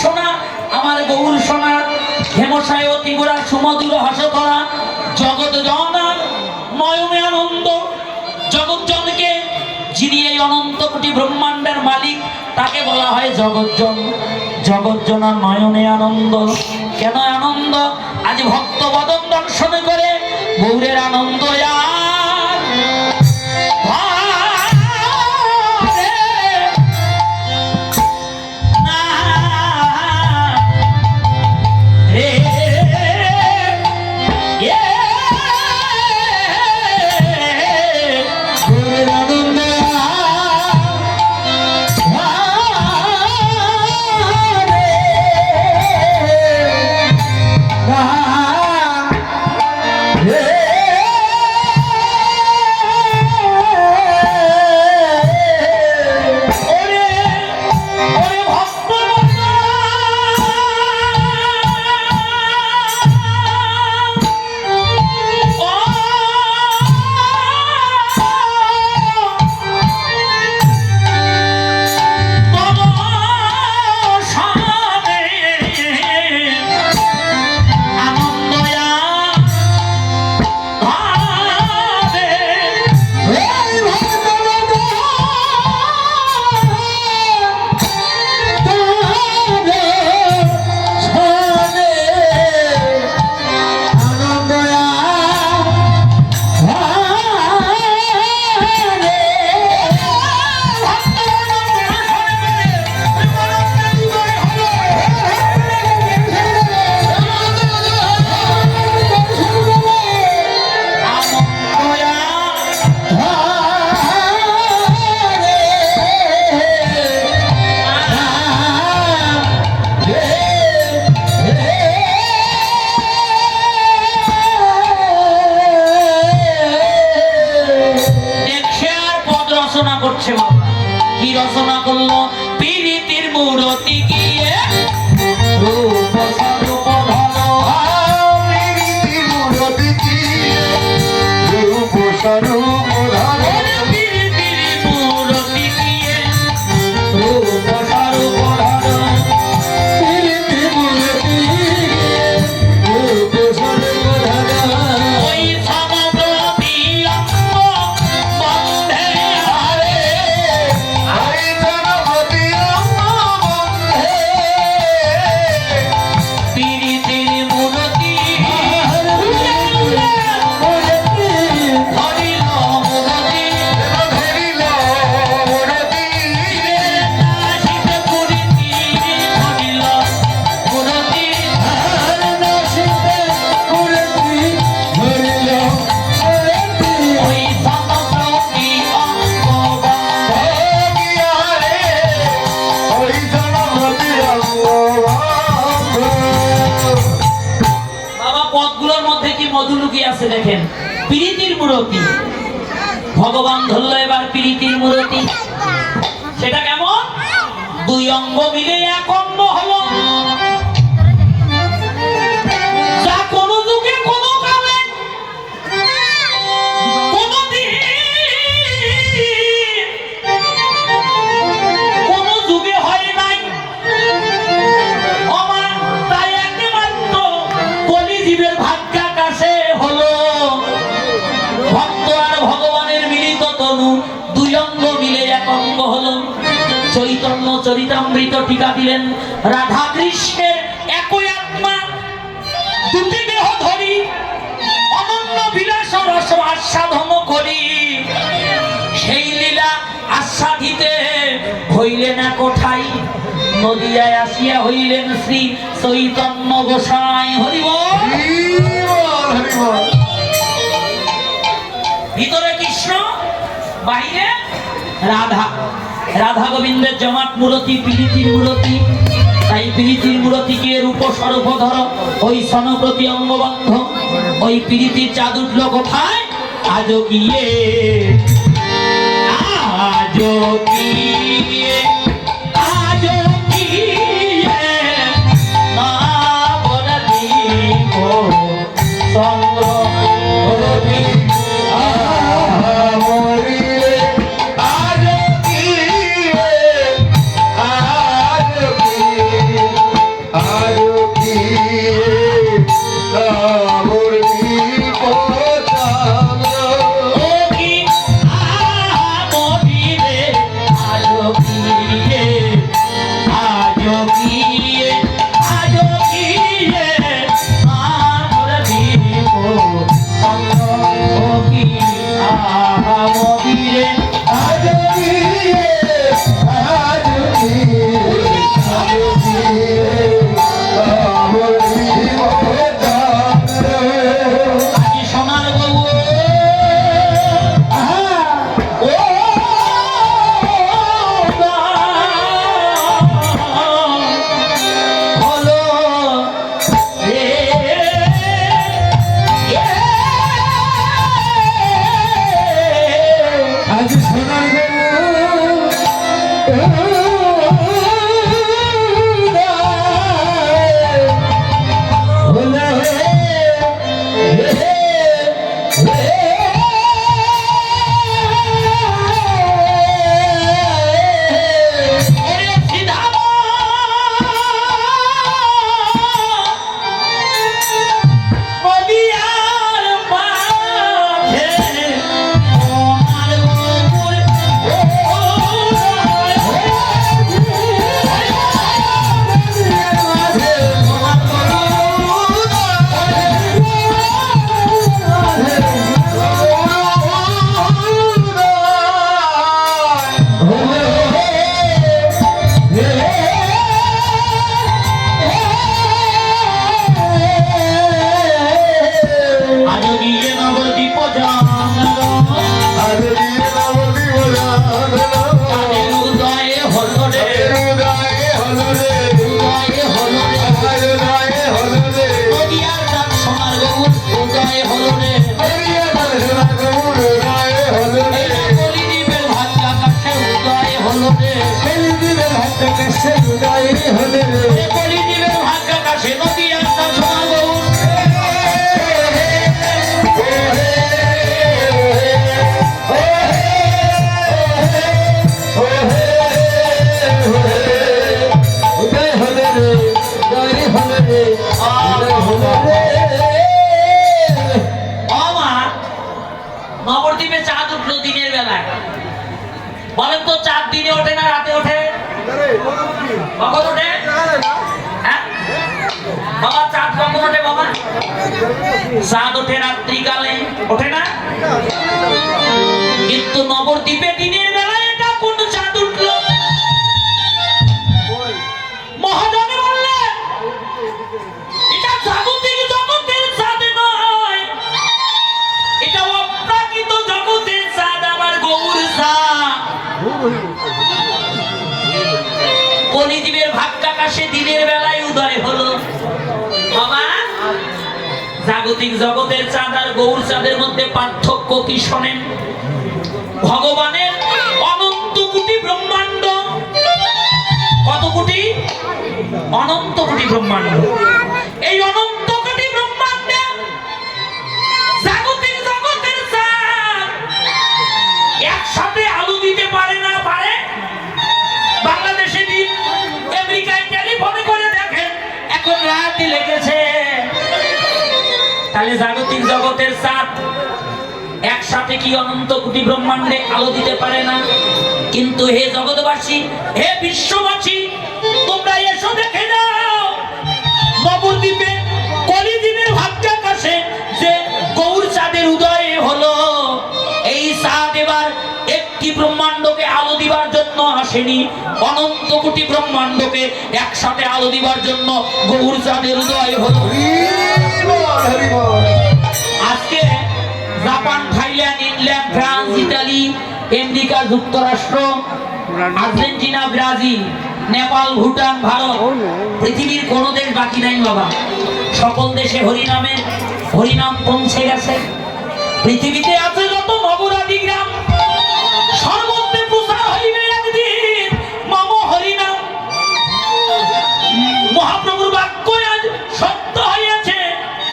সোনা আমার গৌর সোনা হেমসায় অতিগুড়া সুমধুর হাসতলা জগৎ জনার নয়নে আনন্দ। জগৎজনকে যিনি এই অনন্ত কোটি ব্রহ্মাণ্ডের মালিক তাকে বলা হয় জগৎজন। জগৎজনার নয়নে আনন্দ। কেন আনন্দ? আজ ভক্ত বদন দর্শন করে গৌরের আনন্দ করছে। বাবা কি রচনা করলো? পীড়িতির মূরতি গিয়ে রূপ স্বরূপ ধরো, পীড়িতির মূরতি গিয়ে রূপ স্বরূপ ধরো, পীড়িতির মূরতি গিয়ে রূপ স্বরূপ ধরো, পীড়িতির মূরতি গিয়ে রূপ স্বরূপ ধরো। ওই সমগ্র আছে দেখেন, পীড়িতির মূরতি ভগবান ধরলো এবার পীড়িতির মূরতি। সেটা কেমন? দুই অঙ্গ মিলে এক অঙ্গ হলো, যা কোন যুগে কোন কালে কোন যুগে হয় নাই। আমার তাই একমাত্র কলিজীবের ভাগ্যা কাছে হলো। ভক্ত আর ভগবানের মিলিত তনু দুই অঙ্গ মিলে এক অঙ্গ হলো। চৈতন্য চরিতামৃত টিকা দিলেন রাধা কৃষ্ণের একই আত্মা দুটি দেহ ধরি অনন্য বিলাস রস আস্বাদন করি। সেই লীলা আস্বাদিতে হইলেন এক ঠাই, নদিয়ায় আসিয়া হইলেন শ্রী চৈতন্য গোসাই। হরি বল, হরি বল। ভিতরে কৃষ্ণ, বাইরে রাধা। রাধা গোবিন্দের জমাট মূরতি পীড়িতির মূরতি। তাই পীড়িতির মূরতিকে রূপ স্বরূপ ধর, ওই সনপ্রতি অঙ্গবদ্ধ। ওই পীড়িতির চাঁদ উঠল কোথায়? আজো গিয়ে, আজো গিয়ে, আজো গিয়ে না বললি গো সংগ্রহ কলিযুগের ভাগ্যাকাশে নদী আসা সোনা গৌর নবদ্বীপে চাঁদ উঠলো দিনের বেলায়। বলেন তো চাঁদ দিনে ওঠে না রাতে ওঠে? কখন ওঠে? হ্যাঁ বাবা, চাঁদ কখন ওঠে বাবা? চাঁদ ওঠে রাত্রিকালে, ওঠে না? কিন্তু নবদ্বীপে দিনের বেলায় এটা কোন চাঁদ উঠলো? মহাজনে বললেন এটা জাগতিক জগতের চাঁদ নয়, এটা অপ্রাকৃত জগতের চাঁদ, আমার গৌর চাঁদ। কলিযুগের ভাগ্যাকাশে দিনের বেলায় উদয় হলো। বাবা, জাগতিক জগতের চাঁদ আর গৌর চাঁদের মধ্যে পার্থক্য কি শোনেন? ভগবানের অনন্ত কোটি ব্রহ্মাণ্ড, কত কোটি? অনন্ত কোটি ব্রহ্মাণ্ড। এই অনন্ত কোটি ব্রহ্মাণ্ডে জাগতিক জগতের চাঁদ একসাথে আলো দিতে পারে না। পারে? বাংলাদেশে দিন, আমেরিকায় টেলিফোনে করে দেখেন এখন রাতই লেগেছে। তাহলে জাগতিক জগতের চাঁদ একসাথে কি অনন্ত কোটি ব্রহ্মাণ্ডে আলো দিতে পারে না? কিন্তু হে জগৎবাসী, হে বিশ্ববাসী, তোমরা এসো দেখে যাও নবদ্বীপে কলিযুগের ভাগ্যাকাশে যে গৌর চাঁদের উদয় হলো। এই চাঁদ এবার একটি ব্রহ্মাণ্ডকে আলো দিবার জন্য আসেনি, অনন্ত কোটি ব্রহ্মাণ্ডকে একসাথে আলো দিবার জন্য গৌর চাঁদের উদয় হলো। আজকে Japan, Thailand, England, France, Italy, America যুক্তরাষ্ট্র, আর্জেন্টিনা, ব্রাজিল, নেপাল, ভুটান, ভারত, পৃথিবীর কোনো দেশ বাকি নাই বাবা। সকল দেশে হরিনাম পৌঁছে গেছে। পৃথিবীতে আছে যত নগরাদি গ্রাম